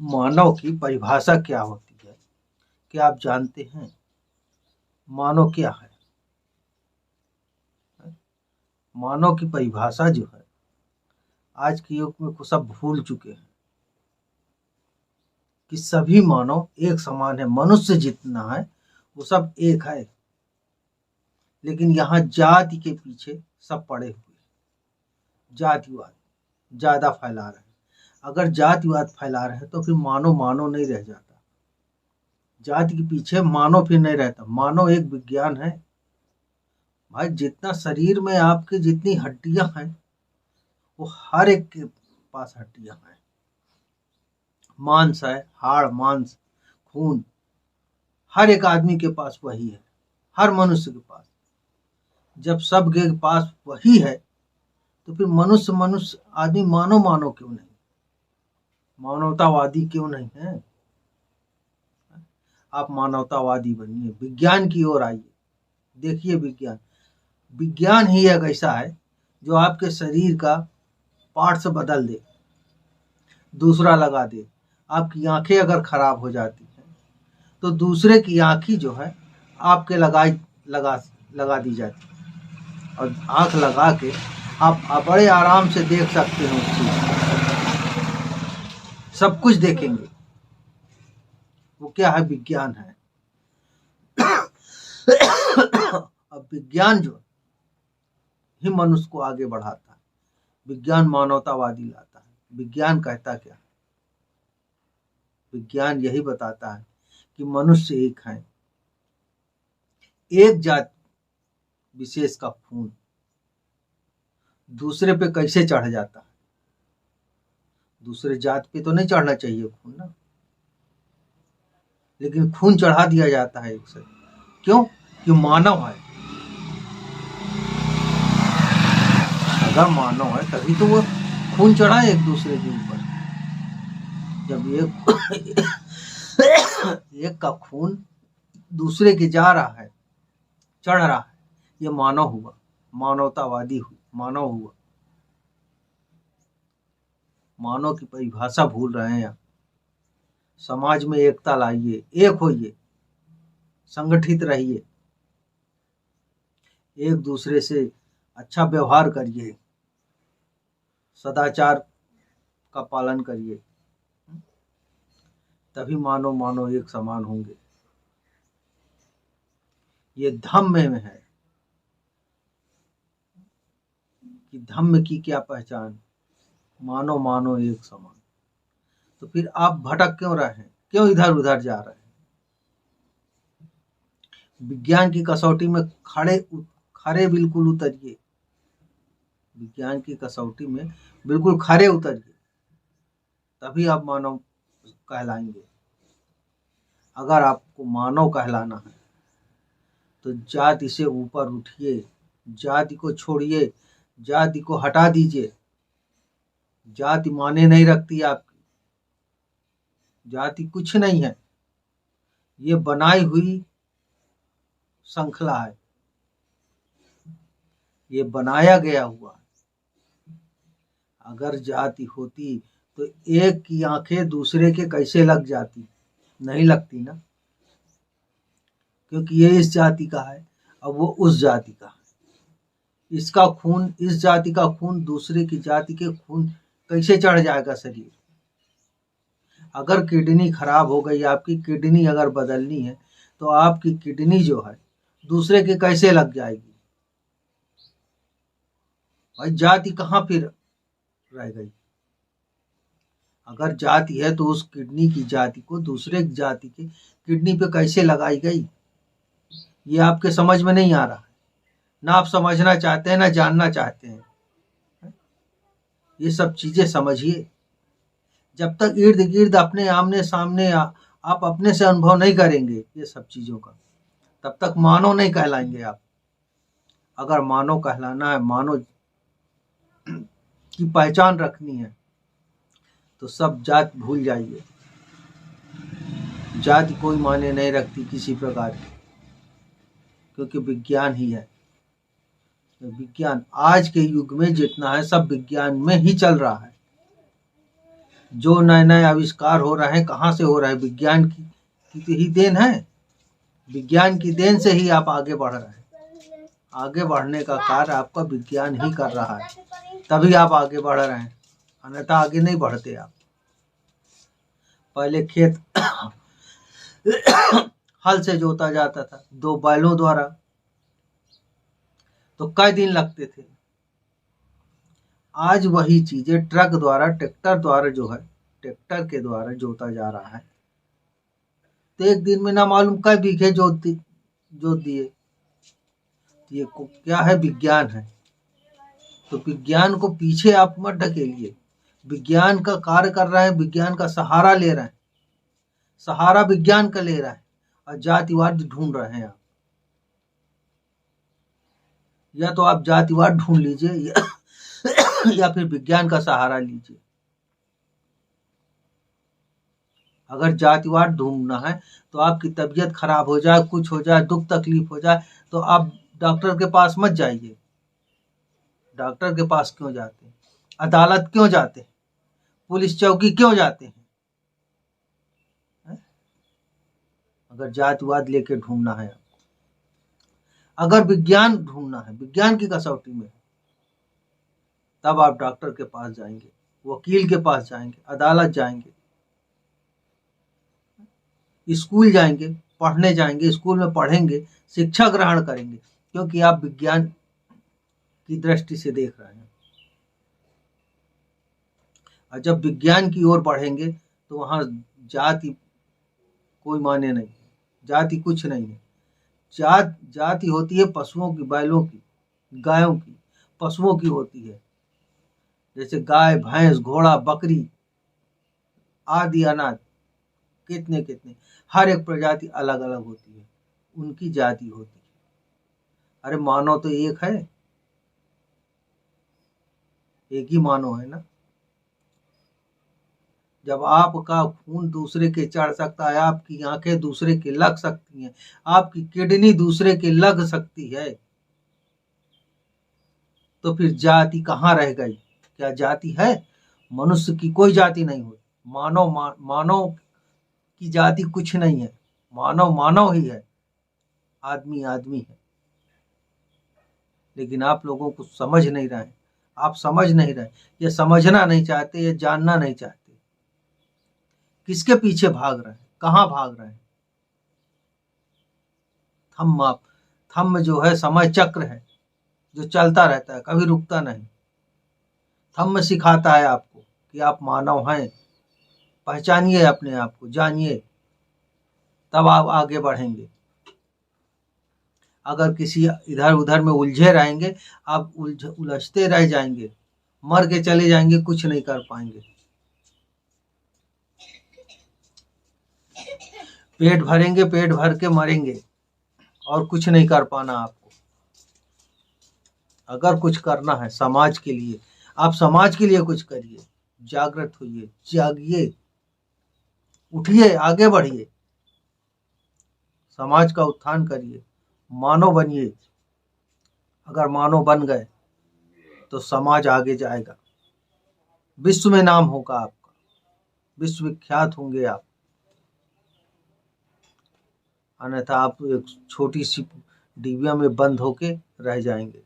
मानव की परिभाषा क्या होती है, क्या आप जानते हैं? मानव क्या है? मानव की परिभाषा जो है आज के युग में को सब भूल चुके हैं कि सभी मानव एक समान है। मनुष्य जितना है वो सब एक है, लेकिन यहाँ जाति के पीछे सब पड़े हुए, जातिवाद ज्यादा फैला रहे हैं। अगर जातिवाद फैला रहे हैं तो फिर मानव मानव नहीं रह जाता, जाति के पीछे मानव फिर नहीं रहता। मानव एक विज्ञान है भाई। जितना शरीर में आपके जितनी हड्डियां हैं वो हर एक के पास हड्डियां हैं, मांस है, हाड़ मांस खून, हर एक आदमी के पास वही है, हर मनुष्य के पास। जब सब के पास वही है तो फिर मनुष्य मनुष्य आदमी मानव मानव क्यों नहीं, मानवतावादी क्यों नहीं है? आप मानवतावादी बनिए, विज्ञान की ओर आइए, देखिए विज्ञान। विज्ञान ही एक ऐसा है जो आपके शरीर का पार्ट्स बदल दे, दूसरा लगा दे। आपकी आंखें अगर खराब हो जाती हैं तो दूसरे की आंखें जो है आपके लगा दी जाती है, और आंख लगा के आप बड़े आराम से देख सकते हैं उस चीज को, सब कुछ देखेंगे। वो क्या है? विज्ञान है। अब विज्ञान जो ही मनुष्य को आगे बढ़ाता है, विज्ञान मानवतावादी लाता है। विज्ञान कहता क्या है? विज्ञान यही बताता है कि मनुष्य एक है, एक जाति विशेष का खून दूसरे पे कैसे चढ़ जाता है? दूसरे जाति पे तो नहीं चढ़ना चाहिए खून ना, लेकिन खून चढ़ा दिया जाता है एक से। क्यों? कि मानव है। अगर मानव है तभी तो वो खून चढ़ा एक दूसरे के ऊपर। जब एक का खून दूसरे के जा रहा है, चढ़ रहा है, ये मानव हुआ, मानवतावादी हुआ, मानव हुआ। मानव की परिभाषा भूल रहे हैं आप। समाज में एकता लाइए, एक होइए, संगठित रहिए, एक दूसरे से अच्छा व्यवहार करिए, सदाचार का पालन करिए, तभी मानव मानव एक समान होंगे। ये धम्म में है कि धम्म की क्या पहचान, मानव मानव एक समान। तो फिर आप भटक क्यों रहे हैं? क्यों इधर उधर जा रहे हैं? विज्ञान की कसौटी में खरे बिल्कुल उतरिए, विज्ञान की कसौटी में बिल्कुल खरे उतरिए, तभी आप मानव कहलाएंगे। अगर आपको मानव कहलाना है तो जाति से ऊपर उठिए, जाति को छोड़िए, जाति को हटा दीजिए। जाति माने नहीं रखती आपकी, जाति कुछ नहीं है, ये बनाई हुई श्रृंखला है, ये बनाया गया हुआ है। अगर जाति होती तो एक की आंखें दूसरे के कैसे लग जाती? नहीं लगती ना, क्योंकि ये इस जाति का है, अब वो उस जाति का है। इसका खून, इस जाति का खून दूसरे की जाति के खून कैसे चढ़ जाएगा शरीर? अगर किडनी खराब हो गई, आपकी किडनी अगर बदलनी है तो आपकी किडनी जो है दूसरे के कैसे लग जाएगी? भाई जाति कहाँ फिर रह गई? अगर जाति है तो उस किडनी की जाति को दूसरे जाति के किडनी पे कैसे लगाई गई? ये आपके समझ में नहीं आ रहा है, ना आप समझना चाहते हैं, ना जानना चाहते हैं। ये सब चीजें समझिए। जब तक इर्द गिर्द अपने आमने सामने आप अपने से अनुभव नहीं करेंगे ये सब चीजों का, तब तक मानव नहीं कहलाएंगे आप। अगर मानव कहलाना है, मानव की पहचान रखनी है, तो सब जात भूल जाइए। जाति कोई माने नहीं रखती किसी प्रकार की, क्योंकि विज्ञान ही है। विज्ञान आज के युग में जितना है सब विज्ञान में ही चल रहा है। जो नए नए आविष्कार हो रहे हैं कहाँ से हो रहे हैं? विज्ञान की तो ही देन है। विज्ञान की देन से ही आप आगे बढ़ रहे हैं। आगे बढ़ने का कार्य आपका विज्ञान ही कर रहा है, तभी आप आगे बढ़ रहे हैं, अन्यथा आगे नहीं बढ़ते आप। पहले खेत हल से जोता जाता था 2 बैलों द्वारा, तो कई दिन लगते थे। आज वही चीजें ट्रक द्वारा, ट्रैक्टर द्वारा जो है, ट्रैक्टर के द्वारा जोता जा रहा है। तो एक दिन में ना मालूम कई बीघे जोत दिए। ये क्या है? विज्ञान है। तो विज्ञान को पीछे आप मत ढकेलिए। विज्ञान का कार्य कर रहे हैं, विज्ञान का सहारा ले रहे हैं, सहारा विज्ञान का ले रहा है, और जातिवाद ढूंढ रहे हैं आप। या तो आप जातिवाद ढूंढ लीजिए या फिर विज्ञान का सहारा लीजिए। अगर जातिवाद ढूंढना है तो आपकी तबीयत खराब हो जाए, कुछ हो जाए, दुख तकलीफ हो जाए, तो आप डॉक्टर के पास मत जाइए। डॉक्टर के पास क्यों जाते हैं? अदालत क्यों जाते हैं? पुलिस चौकी क्यों जाते हैं? अगर जातिवाद लेके ढूंढना है, अगर विज्ञान ढूंढना है, विज्ञान की कसौटी में, तब आप डॉक्टर के पास जाएंगे, वकील के पास जाएंगे, अदालत जाएंगे, स्कूल जाएंगे, पढ़ने जाएंगे, स्कूल में पढ़ेंगे, शिक्षा ग्रहण करेंगे, क्योंकि आप विज्ञान की दृष्टि से देख रहे हैं। और जब विज्ञान की ओर बढ़ेंगे तो वहां जाति कोई माने नहीं, जाति कुछ नहीं है। जाति होती है पशुओं की, बैलों की, गायों की, पशुओं की होती है। जैसे गाय, भैंस, घोड़ा, बकरी आदि अनादि, कितने कितने, हर एक प्रजाति अलग अलग होती है, उनकी जाति होती है। अरे मानव तो एक है, एक ही मानव है ना। जब आपका खून दूसरे के चढ़ सकता है, आपकी आंखें दूसरे के लग सकती हैं, आपकी किडनी दूसरे के लग सकती है, तो फिर जाति कहाँ रह गई? क्या जाति है? मनुष्य की कोई जाति नहीं हुई। मानव की जाति कुछ नहीं है। मानव मानव ही है, आदमी आदमी है। लेकिन आप लोगों को समझ नहीं रहे, आप समझ नहीं रहे, ये समझना नहीं चाहते, ये जानना नहीं चाहते। किसके पीछे भाग रहे हैं? कहाँ भाग रहे हैं? थंब जो है समय चक्र है, जो चलता रहता है, कभी रुकता नहीं। थंब सिखाता है आपको कि आप मानव हैं, पहचानिए अपने आप को, जानिए, तब आप आगे बढ़ेंगे। अगर किसी इधर उधर में उलझे रहेंगे, आप उलझते रह जाएंगे, मर के चले जाएंगे, कुछ नहीं कर पाएंगे। पेट भरेंगे, पेट भर के मरेंगे, और कुछ नहीं कर पाना आपको। अगर कुछ करना है समाज के लिए, आप समाज के लिए कुछ करिए, जागृत होइए, जागिए, उठिए, आगे बढ़िए, समाज का उत्थान करिए, मानव बनिए। अगर मानव बन गए तो समाज आगे जाएगा, विश्व में नाम होगा आपका, विश्वविख्यात होंगे आप। अन्यथा आप एक छोटी सी डिबिया में बंद होके रह जाएंगे।